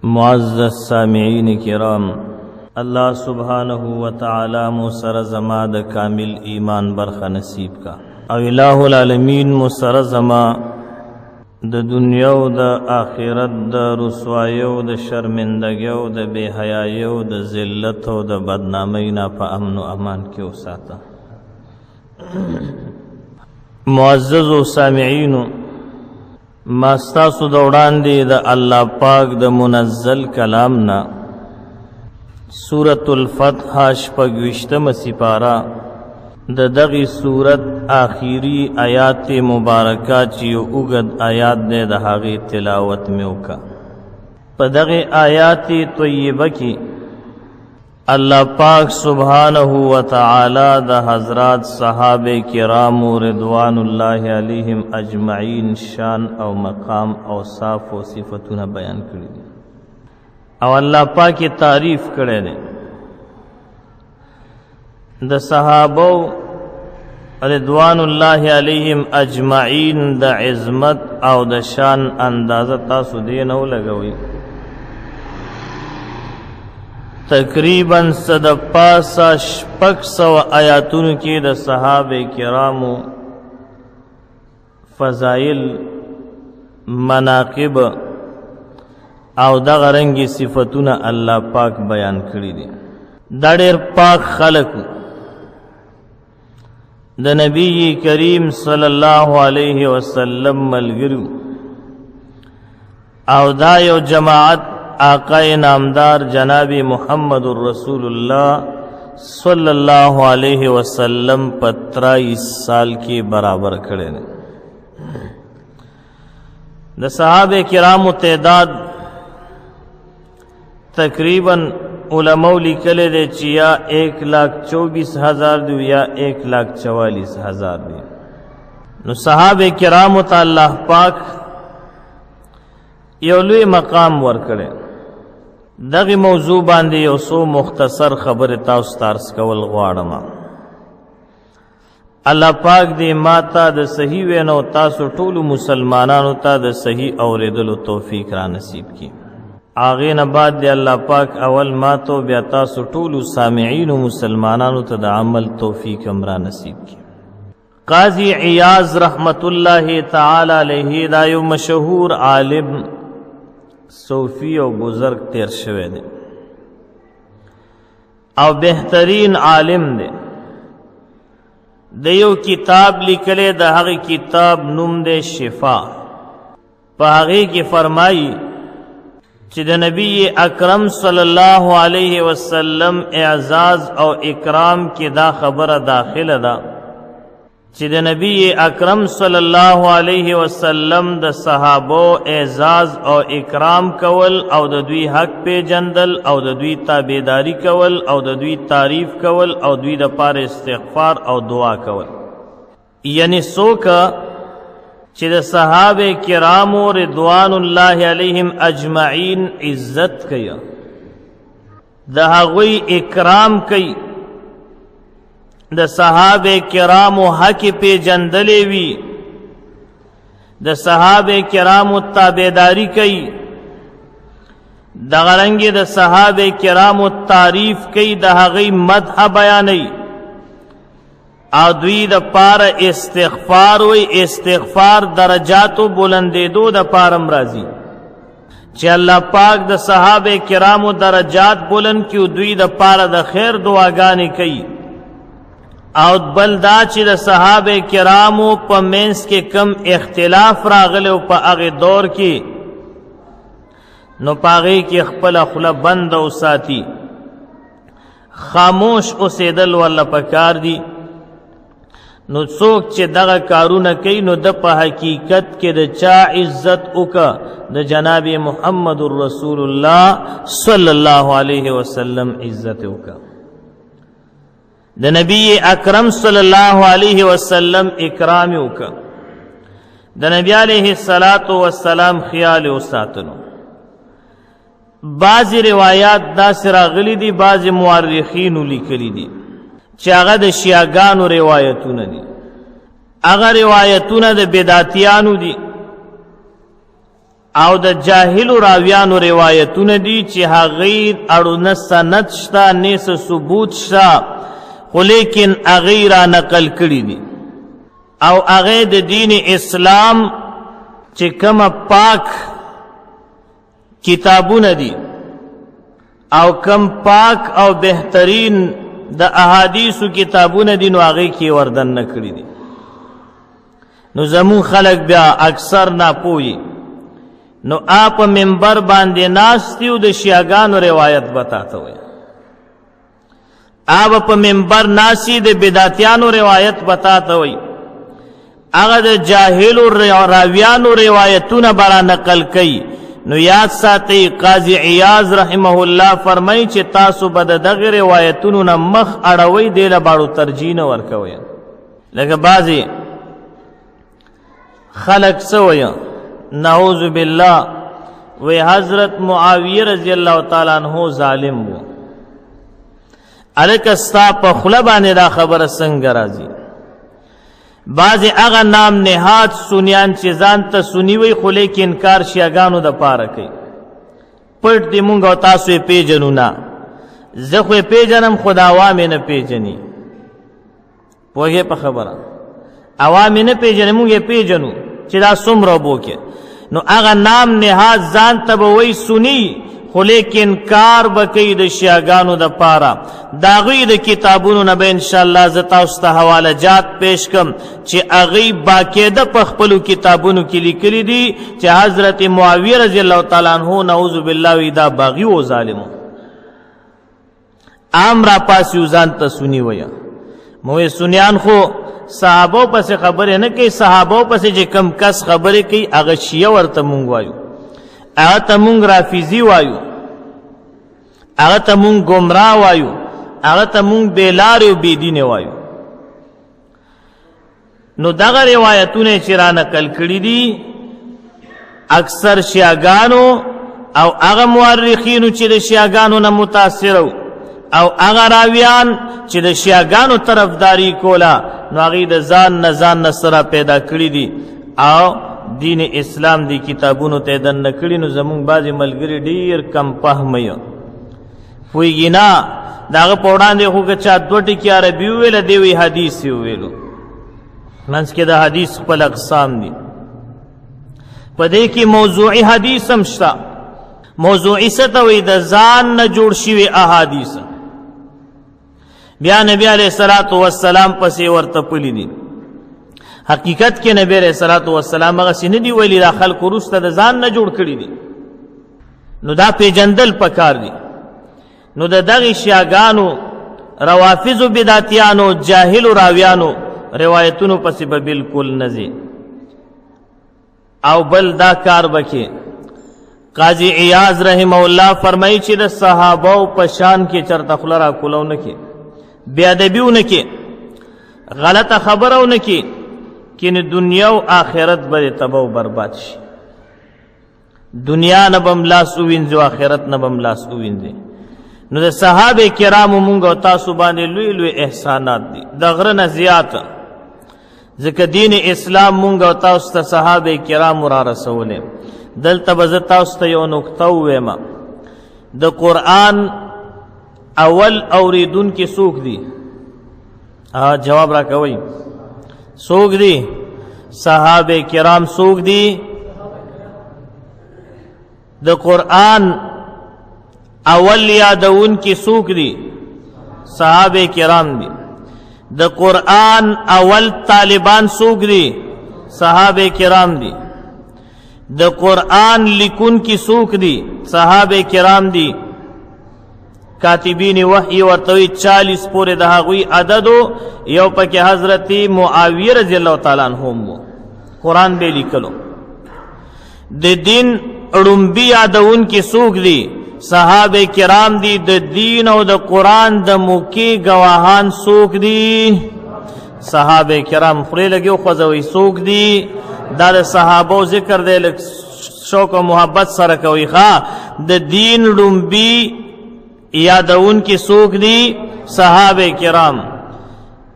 معزز سامعین کرام، اللہ سبحانہ و تعالی مو سر زما د کامل ایمان برخه نصیب کا او الہ العالمین مو سر زما د دنیا او د آخرت د رسوایی او د شرمندگی او د بے حیائی او د ذلت او د بدنامی نه په امن او امان کې وساته. معزز سامعین، ما ستاسو د وړاندې د الله پاک د منزل کلامنا سورة الفتح شپږویشتمه سپاره د دغې سورت آخري آیات مبارکه چې یو اوږد آیات دی د هغې تلاوت مې وکړه. په دغې آیات طیبه کې الله پاک سبحانه و تعالی د حضرات صحابه کرام رضوان الله علیهم اجمعین شان او مقام اوصاف و صفتونه بیان کړي دي او الله پاک تعریف کړي دي د صحابه رضوان الله علیهم اجمعین د عظمت او د شان اندازه تاسو دې نه لګوي. تقریباً صد پاسا شپږ سوه آیاتونو کې د صحابه کرامو فضائل، مناقب او دغه رنګې صفتونه الله پاک بیان کړي دي. دا ډېر پاک خلق د نبی کریم صلی الله علیه وسلم ملګرو او دا یو جماعت آقا نامدار جناب محمد رسول اللہ صلی اللہ علیہ وسلم 23 سال کی برابر کھڑے نے. د صحابہ کرام تعداد تقریباً علماء لکلے دے چیا 1,24,000 دی یا 1,44,000 دی. نو صحابہ کرام تا اللہ پاک یو لوی مقام ورکڑے. دغی موضوع باندې یو سو مختصر خبر تاسو ترس کول غواړم. الله پاک دې ماته د صحیح وینو تاسو ټول مسلمانانو ته د صحیح اوریدلو توفیق را نصیب کړي. هغې نه بعد دې الله پاک اول ماتو بیا تاسو ټول سامعین مسلمانانو ته د عمل توفیق هم را نصیب کړي. قاضی عیاض رحمت الله تعالی علیه دا یو مشهور عالم صوفی او بزرگ تیر شوه دی او بہترین عالم دی. د یو کتاب لیکلے د هغه کتاب نوم دی شفا. په هغه کې فرمایي چې د نبی اکرم صلی الله علیه وسلم اعزاز او اکرام کې دا خبره داخله ده چې د نبی اکرم صلی الله علیه وسلم د صحابو اعزاز او اکرام کول او د دوی حق پیژندل او د دوی تابعداري کول او د دوی تعریف کول او دوی د پاره استغفار او دعا کول. یعنی څوک چې د صحابه کرامو رضوان الله علیهم اجمعین عزت کوي، د هغوی اکرام کوي، د صحابه کرامو حق پیژندلې وي، د صحابه کرامو تابعداري کوي، دغه رنګې د صحابه کرامو تعریف کوي، د هغوی مدح بیانوي او دوی د پاره استغفار وي. استغفار درجاتو بلندېدو د پاره راځي چې الله پاک د صحابه کرامو درجات بلند کړي، دوی د پاره د خیر دعاګانې کوي. او بل دا چې د صحابه کرامو په منځ کې کم اختلاف راغلی او په هغې دور کې نو په هغې کې خپله خوله بنده وساتي، خاموش اوسېدل ورله پکار دي. نو څوک چې دغه کارونه کوي نو د په حقیقت کې د چا عزت وکړه؟ د جناب محمد رسول الله صلی الله علیه وسلم عزت وکړه. د نبی اکرم صلی الله علیه وسلم اکرام وکړه. د نبی علیه السلام خیال وساتلو. بعضی روایات داسې راغلي دي، بعضی مورخینو لیکلي دي چې هغه د شیعاګانو روایتونه دي. هغه روایتونه د بدعتیانو دي او د جاهلو راویانو روایتونه دي چې هغې اړونه سند شته نه څه ثبوت شته خو لیکن هغې را نقل کړي دي او هغې د دین اسلام چې کومه پاک کتابونه دي او کم پاک او بهترین د احادیثو کتابونه دي نو هغې کې وردن نه کړي دي نو زمون خلق بیا اکثر ناپوهي نو آپ منبر باندې ناستیو د شیعاګانو روایت بتاته وي آپ په منبر ناسی د بدعتیانو روایت بتاته وي هغه د جاهلو راویانو روایتونه برا نقل کوي نو یاد ساتي قاضی عیاض رحمه الله فرمایي چې تاسو به دغه روایتونو نه مخ اړوي دی له باړو ترجیح نه ورکوي لکه بعضې خلق سوی نعوذ بالله وی حضرت معاویه رضی اللہ تعالی عنہ ظالم وو الک استا په خوله باندې دا خبره څنګه راځي بعضې هغه نام نهاد سنیان چې ځان ته سني وی خو لیکن انکار شیعاګانو د پاره کوي پټ دې مونږ او تاسو یې پیژنو نه زه خو یې پیژنم خو د عوام یې نه پیژني پوهې په خبره عوام یې نه پیژني مونږ یې پیژنو چې دا څومره اوبو کې نو هغه نام نهاد ځان ته به وی سني خو لیکن کار به کوي د شیعاګانو د پاره د هغوی د کتابونو نه به انشاءالله زه تاسو ته حواله جات پیش کم چې هغوی باقاعده په خپلو کتابونو کې لیکلي دي چې حضرت معاویه رضی الله تعالی عنه نعوذ بالله وی دا باغي و ظالم عام را پاسي ځان ته سني ویه موی سنیان خو صحابو پس خبره نه کوي صحابو پس چې کم کس خبره کوي هغه شیعه ورته مونږ وایو هغه ته مونږ رافضي وایو هغه ته مونږ ګمراه وایو هغه ته مونږ بېلارې او بېدینې وایو نو دغه روایتونه چې را نقل کړي دي اکثر شیعاګانو او هغه مورخینو چې د شیعاګانو نه متاثر وو او هغه راویان چې د شیعاګانو طرفداري کوله نو هغې د ځان نه سره پیدا کړي دي او دین اسلام دی کتابونو ته دننه کړي نو زمونږ بعضې ملګري ډېر کم فهمه یو پوهېږي نه د هغه په وړاندې خو که چا دوه ټکي عربي وویله دی وی حدیث یې وویلو منځ کې د حدیث خپل اقسام دي په دې کې موضوعي حدیث هم شته موضوعي څه ته وایي د ځان نه جوړ شوي احادیث بیا نبی علیه الصلاة والسلام پسې ورته پلي دي حقیقت کې نبی علیه الصلاة والسلام هغسې نه دي ویلي دا خلکو وروسته د ځان نه جوړ کړي دي نو دا پیژندل پکار دي نو د دغې شیعاګانو روافظو بدعتیانو جاهلو راویانو روایتونو پسې به بلکل نه ځي او بل دا کار به کې قاضی عیاض رحمه الله فرمایي چې د صحابو په شان کې چرته خوله را کولو نه کې بې ادبي ونه کې غلطه خبره ونه کې کینې دنیا او آخرت به تباه و برباد شي دنیا نه به هم لاس ووینځي او آخرت نه به هم لاس ووینځي نو د صحابه کرامو مونږ او تاسو باندې لوی لوی احسانات دي د غره نه زیات ځکه دین اسلام مونږ او تاسو ته صحابه کرامو را رسولې دلته به زه تاسو ته یو نکته ووایم د قرآن اول اوریدونکي څوک دي جواب را کوئ څوک دي صحابه کرام څوک دي د قرآن اول یادون کی څوک دي صحابه کرام دي د قرآن اول طالبان څوک دي صحابه کرام دي د قرآن لیکون کی څوک دي صحابه کرام دي کاتبین وحی ورتوی 40 پورې د هغوی عددو یو پکې حضرت معاویه رضی الله تعالی عنہ قرآن به لیکلو د دین اړومبي یادون کې څوک دي صحابه کرام دي د دین او د قرآن د موقع گواهان څوک دي صحابه کرام خوري لګیو خوځوي څوک دي دا د صحابو ذکر دی لږ شوق او محبت سره کوي ښا د دین اړومبي یادون کې څوک دي صحابه کرام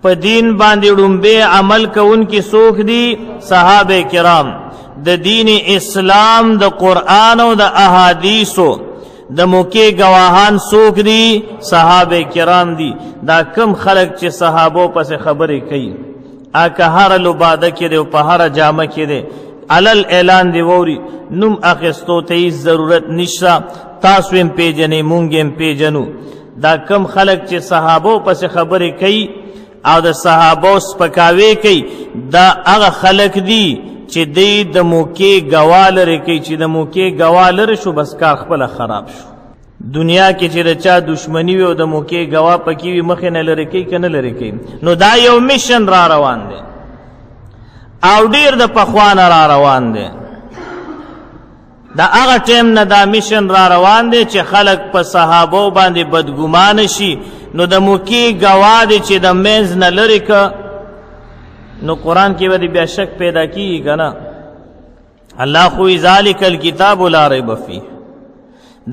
په دین باندې اړومبي عمل کوونکي څوک دي صحابه کرام د دین اسلام د قرآن او د احادیثو د موقع گواهان څوک دي؟ صحابه کرام دي. دا کم خلق چې صحابو پس خبرې کوي اکه هر لباده کې دی او په هر جامه کې دی علل اعلان دی ووري نوم اخستو ته ضرورت نشته، تاسو هم پیژنې مونږ هم پیژنو. دا کم خلق چې صحابو پس خبرې کوي او د صحابو سپکاوی کوي دا هغه خلق دي چې دی د موقع ګواه لري کوي چې د موقع ګواه لري شو بس کار خپله خراب شو. دنیا کې چې د چا دشمنی وي او د موقع ګواه پکې وي مخې نه لري کوي که نه لري کوي. نو دا یو میشن را روان دی او ډیر د پخوا نه را روان دی. دا هغه ټیم نه دا میشن را روان دی چې خلق په صحابو باندې بدګمان شي. نو د موقع ګواه دی چې د منځ نه لري که نو قرآن کې به بیا شک پیدا کیږي که نه. الله خو ذالک الکتاب لا ریب فیه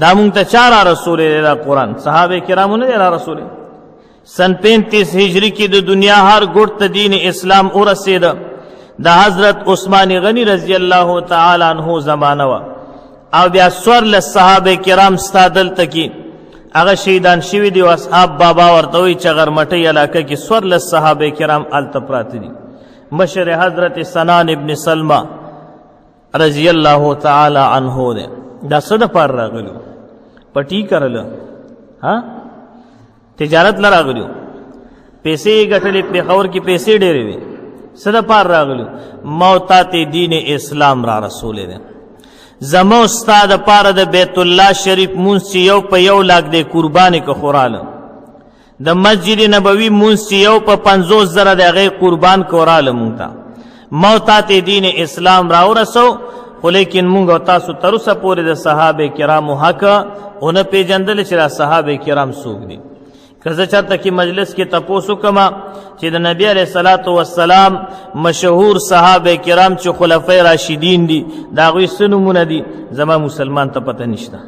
دا مونږ ته چا را رسولی دا قرآن؟ صحابه کرامو نه دی را رسولی. سن 35 هجری کې د دنیا هر ګوټ ته دین اسلام ورسېده. د حضرت عثمان غنی رضی الله تعالی عنہ زمانه وه او بیا څوارلس صحابه کرام ستا دلته کې هغه شهیدان شوي دي او اصحاب بابا ورته وایي چې غرمټۍ علاقه کې 14 صحابه کرام هلته پراته دي. مشر حضرت سنان ابن سلمہ رضی الله تعالی عنہ دی. دا څه دپاره راغلو؟ پټي کرله تجارت له راغلو، پیسې ګټلې، پېښور کې پیسې ډېرې وې. څه دپاره راغلو؟ موتات دین اسلام را رسولی دی. زمو ستا دپاره د بیت الله شریف مونځ چې یو په 1 لاک دی قربانې که خوراله، د مسجد نبوي مونځ چې یو په 50,000 د هغې قربان که وراله مونږ ته موتات دین اسلام را ورسو. خو لیکن مونږ او تاسو تر اوسه پورې د صحابه کرامو حق ونه پیژندل چې دا صحابه کرام څوک دي. که زه چېرته کې مجلس کې تپوس وکړم چې د نبي علیه الصلاة والسلام مشهور صحابه کرام چې خلفای راشدین دي د هغوی څه نومونه دي زما مسلمان ته پته نشته.